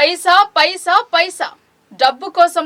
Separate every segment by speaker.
Speaker 1: పైసా పైసా పైసా డబ్బు కోసం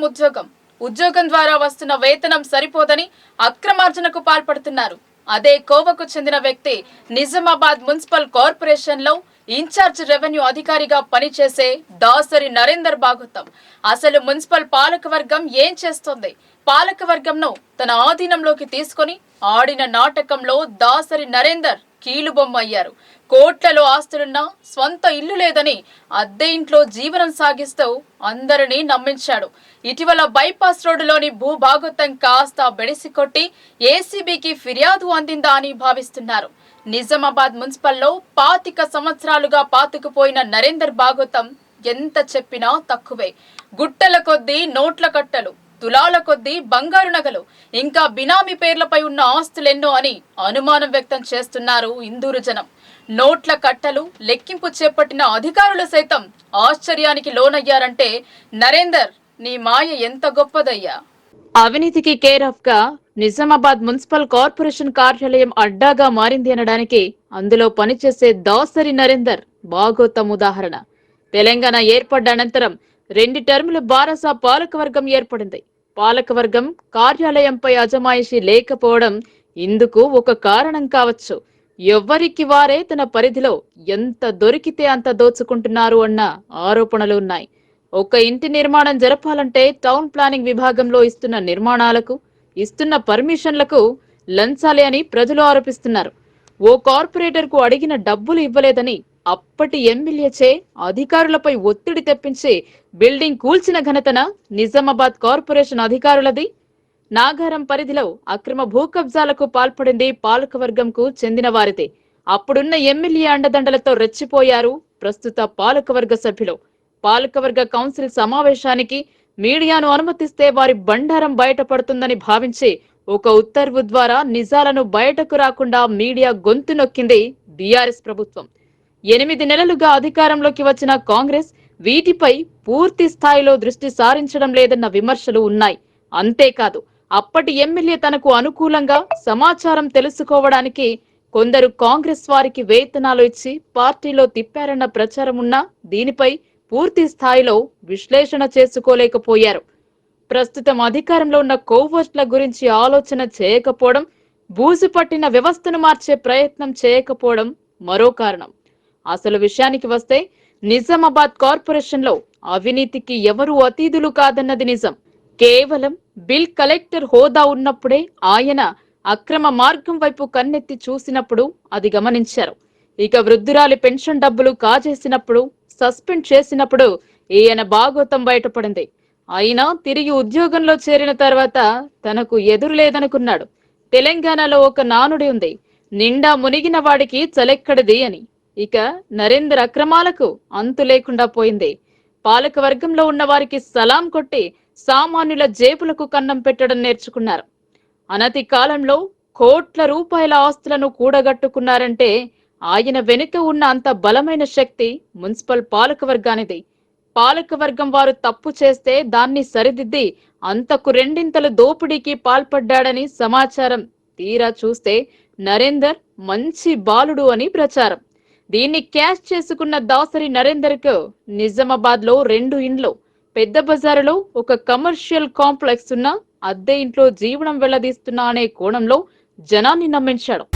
Speaker 1: ఉద్యోగం ద్వారా వస్తున్న వేతనం సరిపోదని అక్రమార్జనకు పాల్పడుతున్నారు. అదే కోవకు చెందిన వ్యక్తి నిజామాబాద్ మున్సిపల్ కార్పొరేషన్ లో ఇన్ఛార్జ్ రెవెన్యూ అధికారిగా పనిచేసే దాసరి నరేందర్ భాగవతం. అసలు మున్సిపల్ పాలకవర్గం ఏం చేస్తోంది? పాలకవర్గంను తన ఆధీనంలోకి తీసుకొని ఆడిన నాటకంలో దాసరి నరేందర్ కీలుబొమ్మ అయ్యారు. కోట్లలో ఆస్తులున్నా స్వంత ఇల్లు లేదని అద్దె ఇంట్లో జీవనం సాగిస్తూ అందరినీ నమ్మించాడు. ఇటీవల బైపాస్ రోడ్డులోని భూభాగోతం కాస్త బెడిసికొట్టి ఏసీబీకి ఫిర్యాదు అందిందా అని భావిస్తున్నారు. నిజామాబాద్ మున్సిపల్లో 25 సంవత్సరాలుగా పాతుకుపోయిన నరేందర్ భాగవతం ఎంత చెప్పినా తక్కువే. గుట్టల కొద్దీ నోట్ల కట్టలు, తులాల కొద్దీ బంగారు నగలు, ఇంకా బినామీ పేర్లపై ఉన్న ఆస్తులెన్నో అని అనుమానం వ్యక్తం చేస్తున్నారు ఇందూరు జనం. నోట్ల కట్టలు లెక్కింపు చేపట్టిన అధికారులు సైతం ఆశ్చర్యానికి లోనయ్యారంటే నరేందర్ నీ మాయ ఎంత గొప్పదయ్యా. అవినీతికి కేర్ ఆఫ్ గా నిజామాబాద్ మున్సిపల్ కార్పొరేషన్ కార్యాలయం అడ్డాగా మారింది అనడానికి అందులో పనిచేసే దాసరి నరేందర్ భాగోతం ఉదాహరణ. తెలంగాణ ఏర్పడ్డ అనంతరం 2 టర్ముల బారస పాలకవర్గం ఏర్పడింది. పాలకవర్గం కార్యాలయంపై అజమాయిషీ లేకపోవడం ఇందుకు ఒక కారణం కావచ్చు. ఎవ్వరికి వారే తన పరిధిలో ఎంత దొరికితే అంత దోచుకుంటున్నారు అన్న ఆరోపణలు ఉన్నాయి. ఒక ఇంటి నిర్మాణం జరపాలంటే టౌన్ ప్లానింగ్ విభాగంలో ఇస్తున్న నిర్మాణాలకు, ఇస్తున్న పర్మిషన్లకు లంచాలే అని ప్రజలు ఆరోపిస్తున్నారు. ఓ కార్పొరేటర్ కు అడిగిన డబ్బులు ఇవ్వలేదని అప్పటి ఎమ్మెల్యేచే అధికారులపై ఒత్తిడి తెప్పించి బిల్డింగ్ కూల్చిన ఘనతన నిజామాబాద్ కార్పొరేషన్ అధికారులది. నాగారం పరిధిలో అక్రమ భూ కబ్జాలకు పాల్పడింది పాలకవర్గంకు చెందిన వారితే. అప్పుడున్న ఎమ్మెల్యే అండదండలతో రెచ్చిపోయారు ప్రస్తుత పాలకవర్గ సభ్యులు. పాలకవర్గ కౌన్సిల్ సమావేశానికి మీడియాను అనుమతిస్తే వారి బండారం బయటపడుతుందని భావించి ఒక ఉత్తర్వు ద్వారా నిజాలను బయటకు రాకుండా మీడియా గొంతు నొక్కింది బీఆర్ఎస్ ప్రభుత్వం. 8 నెలలుగా అధికారంలోకి వచ్చిన కాంగ్రెస్ వీటిపై పూర్తి స్థాయిలో దృష్టి సారించడం లేదన్న విమర్శలు ఉన్నాయి. అంతేకాదు, అప్పటి ఎమ్మెల్యే తనకు అనుకూలంగా సమాచారం తెలుసుకోవడానికి కొందరు కాంగ్రెస్ వారికి వేతనాలు ఇచ్చి పార్టీలో తిప్పారన్న ప్రచారం ఉన్నా దీనిపై పూర్తి స్థాయిలో విశ్లేషణ చేసుకోలేకపోయారు. ప్రస్తుతం అధికారంలో ఉన్న కోవర్ట్ల గురించి ఆలోచన చేయకపోవడం, బూజు పట్టిన వ్యవస్థను మార్చే ప్రయత్నం చేయకపోవడం మరో కారణం. అసలు విషయానికి వస్తే నిజామాబాద్ కార్పొరేషన్ లో అవినీతికి ఎవరూ అతీతులు కాదన్నది నిజం. కేవలం బిల్ కలెక్టర్ హోదా ఉన్నప్పుడే ఆయన అక్రమ మార్గం వైపు కన్నెత్తి చూసినప్పుడు అది గమనించారు. ఇక వృద్ధురాలి పెన్షన్ డబ్బులు కాజేసినప్పుడు, సస్పెండ్ చేసినప్పుడు ఈయన భాగోతం బయటపడింది. అయినా తిరిగి ఉద్యోగంలో చేరిన తర్వాత తనకు ఎదురు లేదనుకున్నాడు. తెలంగాణలో ఒక నానుడి ఉంది, నిండా మునిగిన వాడికి చలెక్కడిది అని. ఇక నరేందర్ అక్రమాలకు అంతు లేకుండా పోయింది. పాలకవర్గంలో ఉన్న వారికి సలాం కొట్టి సామాన్యుల జేబులకు కన్నం పెట్టడం నేర్చుకున్నారు. అనతి కాలంలో కోట్ల రూపాయల ఆస్తులను కూడగట్టుకున్నారంటే ఆయన వెనుక ఉన్న అంత బలమైన శక్తి మున్సిపల్ పాలకవర్గానిది. పాలకవర్గం వారు తప్పు చేస్తే దాన్ని సరిదిద్ది అంతకు 2 దోపిడీకి పాల్పడ్డాడని సమాచారం. తీరా చూస్తే నరేందర్ మంచి బాలుడు అని ప్రచారం. దీన్ని క్యాష్ చేసుకున్న దాసరి నరేందర్ కు నిజామాబాద్ లో 2 ఇండ్లు, పెద్ద బజారులో ఒక కమర్షియల్ కాంప్లెక్స్ ఉన్న అద్దె ఇంట్లో జీవనం వెళ్లదీస్తున్నా అనే కోణంలో జనాన్ని నమ్మించాడు.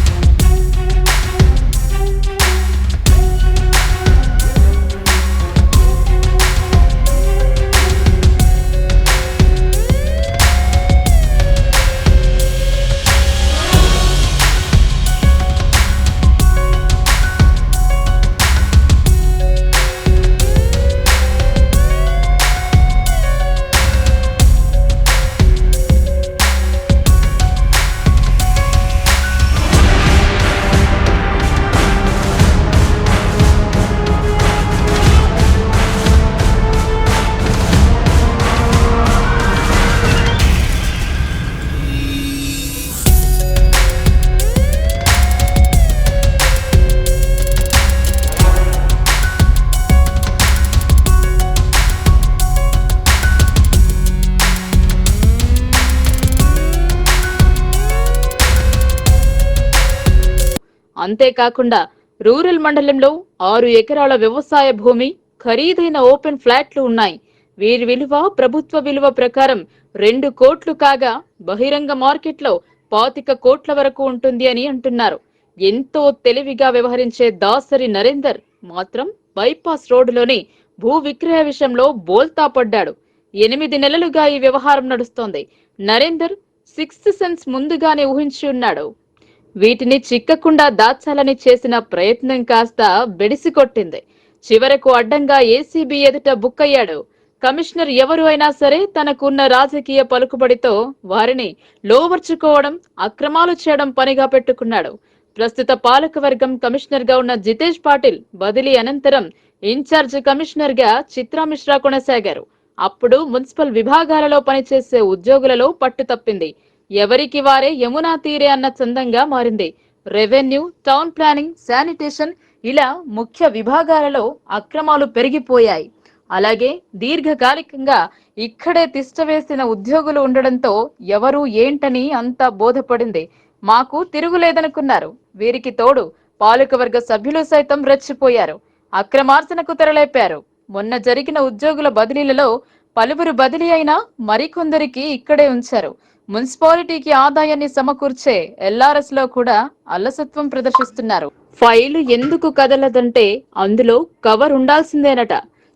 Speaker 1: అంతేకాకుండా రూరల్ మండలంలో 6 ఎకరాల వ్యవసాయ భూమి, ఖరీదైన ఓపెన్ ఫ్లాట్లు ఉన్నాయి. వీరి విలువ ప్రభుత్వ విలువ ప్రకారం 2 కోట్లు కాగా బహిరంగ మార్కెట్లో 25 కోట్ల వరకు ఉంటుంది అని అంటున్నారు. ఎంతో తెలివిగా వ్యవహరించే దాసరి నరేందర్ మాత్రం బైపాస్ రోడ్డులోని భూ విక్రయ విషయంలో బోల్తా పడ్డాడు. 8 నెలలుగా ఈ వ్యవహారం నడుస్తోంది. నరేందర్ సిక్స్త్ సెన్స్ ముందుగానే ఊహించి ఉన్నాడు. వీటిని చిక్కకుండా దాచాలని చేసిన ప్రయత్నం కాస్త బెడిసికొట్టింది. చివరకు అడ్డంగా ఏసీబీ ఎదుట బుక్కయ్యాడు. కమిషనర్ ఎవరు అయినా సరే తనకున్న రాజకీయ పలుకుబడితో వారిని లోవర్చుకోవడం, అక్రమాలు చేయడం పనిగా పెట్టుకున్నాడు. ప్రస్తుత పాలకవర్గం కమిషనర్ గా ఉన్న జితేష్ పాటిల్ బదిలీ అనంతరం ఇన్ఛార్జ్ కమిషనర్ గా చిత్రా మిశ్రా కొనసాగారు. అప్పుడు మున్సిపల్ విభాగాలలో పనిచేసే ఉద్యోగులలో పట్టు తప్పింది. ఎవరికి వారే యమునా తీరే అన్న చందంగా మారింది. రెవెన్యూ, టౌన్ ప్లానింగ్, శానిటేషన్ ఇలా ముఖ్య విభాగాలలో అక్రమాలు పెరిగిపోయాయి. అలాగే దీర్ఘకాలికంగా ఇక్కడే తిష్టవేసిన ఉద్యోగులు ఉండడంతో ఎవరు ఏంటని అంతా బోధపడింది. మాకు తిరుగులేదనుకున్నారు. వీరికి తోడు పాలకవర్గ సభ్యులు సైతం రెచ్చిపోయారు. అక్రమార్జనకు తెరలేపారు. మొన్న జరిగిన ఉద్యోగుల బదిలీలలో పలువురు బదిలీ అయినా మరికొందరికి ఇక్కడే ఉంచారు. మున్సిపాలిటీకి ఆదాయాన్ని సమకూర్చే ఎల్ఆర్ఎస్ లో కూడా అలసత్వం ప్రదర్శిస్తున్నారు. ఫైలు ఎందుకు కదలదంటే అందులో కవర్ ఉండాల్సిందేనట.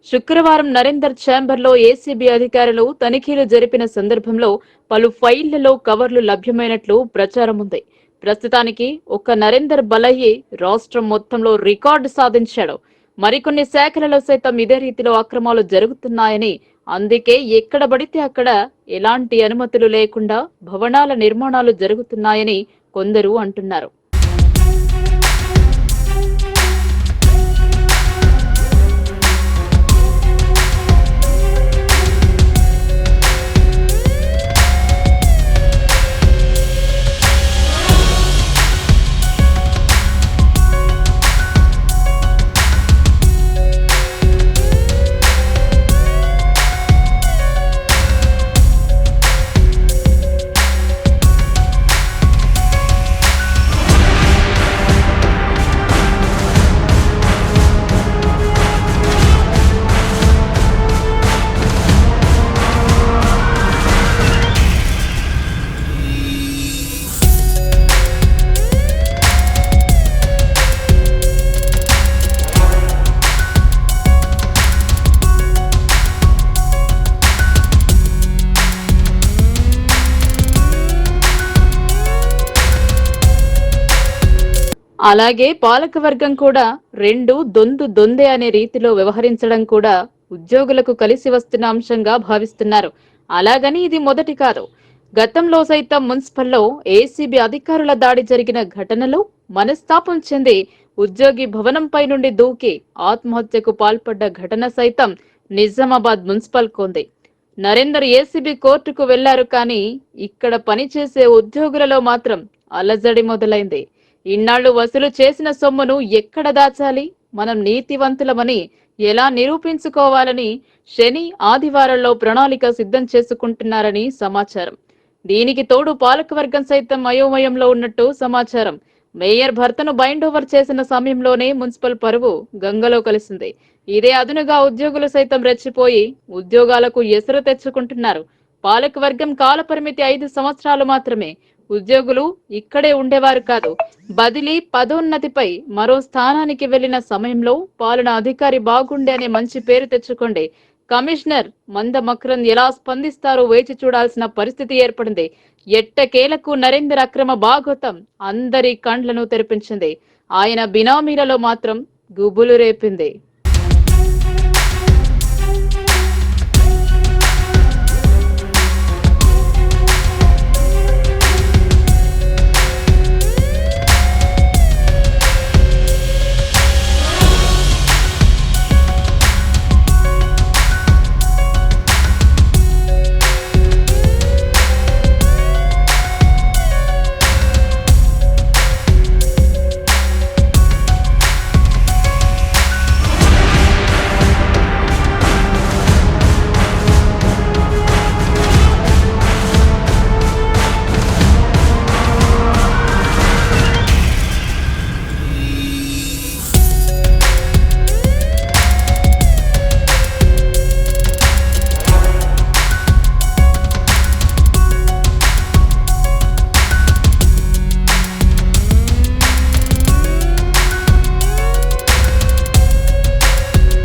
Speaker 1: శుక్రవారం నరేందర్ ఛాంబర్ లో ఏసీబీ అధికారులు తనిఖీలు జరిపిన సందర్భంలో పలు ఫైళ్లలో కవర్లు లభ్యమైనట్లు ప్రచారం ఉంది. ప్రస్తుతానికి ఒక్క నరేందర్ బలయ్యి రాష్ట్రం మొత్తంలో రికార్డు సాధించాడు. మరికొన్ని శాఖలలో సైతం ఇదే రీతిలో అక్రమాలు జరుగుతున్నాయని, అందుకే ఎక్కడ పడితే అక్కడ ఎలాంటి అనుమతులు లేకుండా భవనాల నిర్మాణాలు జరుగుతున్నాయని కొందరు అంటున్నారు. అలాగే పాలకవర్గం కూడా రెండు దొందే అనే రీతిలో వ్యవహరించడం కూడా ఉద్యోగులకు కలిసి వస్తున్న అంశంగా భావిస్తున్నారు. అలాగని ఇది మొదటి కాదు. గతంలో సైతం మున్సిపల్లో ఏసీబీ అధికారుల దాడి జరిగిన ఘటనలో మనస్తాపం చెంది ఉద్యోగి భవనంపై నుండి దూకి ఆత్మహత్యకు పాల్పడ్డ ఘటన సైతం నిజామాబాద్ మున్సిపల్ కొంది. నరేందర్ ఏసీబీ కోర్టుకు వెళ్లారు. కానీ ఇక్కడ పనిచేసే ఉద్యోగులలో మాత్రం అలజడి మొదలైంది. ఇన్నాళ్లు వసూలు చేసిన సొమ్మును ఎక్కడ దాచాలి, మనం నీతివంతులమని ఎలా నిరూపించుకోవాలని శని, ఆదివారాల్లో ప్రణాళిక సిద్ధం చేసుకుంటున్నారని సమాచారం. దీనికి తోడు పాలకవర్గం సైతం అయోమయంలో ఉన్నట్టు సమాచారం. మేయర్ భర్తను బైండ్ ఓవర్ చేసిన సమయంలోనే మున్సిపల్ పరువు గంగలో కలిసింది. ఇదే అదునుగా ఉద్యోగులు సైతం రెచ్చిపోయి ఉద్యోగాలకు ఎసరు తెచ్చుకుంటున్నారు. పాలకవర్గం కాలపరిమితి 5 సంవత్సరాలు మాత్రమే. ఉద్యోగులు ఇక్కడే ఉండేవారు కాదు. బదిలీ, పదోన్నతిపై మరో స్థానానికి వెళ్లిన సమయంలో పాలనా అధికారి బాగుండే అనే మంచి పేరు తెచ్చుకోండి. కమిషనర్ మందమక్రన్ ఎలా స్పందిస్తారో వేచి చూడాల్సిన పరిస్థితి ఏర్పడింది. ఎట్టకేలకు నరేందర్ అక్రమ భాగోతం అందరి కండ్లను తెరిపించింది. ఆయన బినామీలలో మాత్రం గుబులు రేపింది.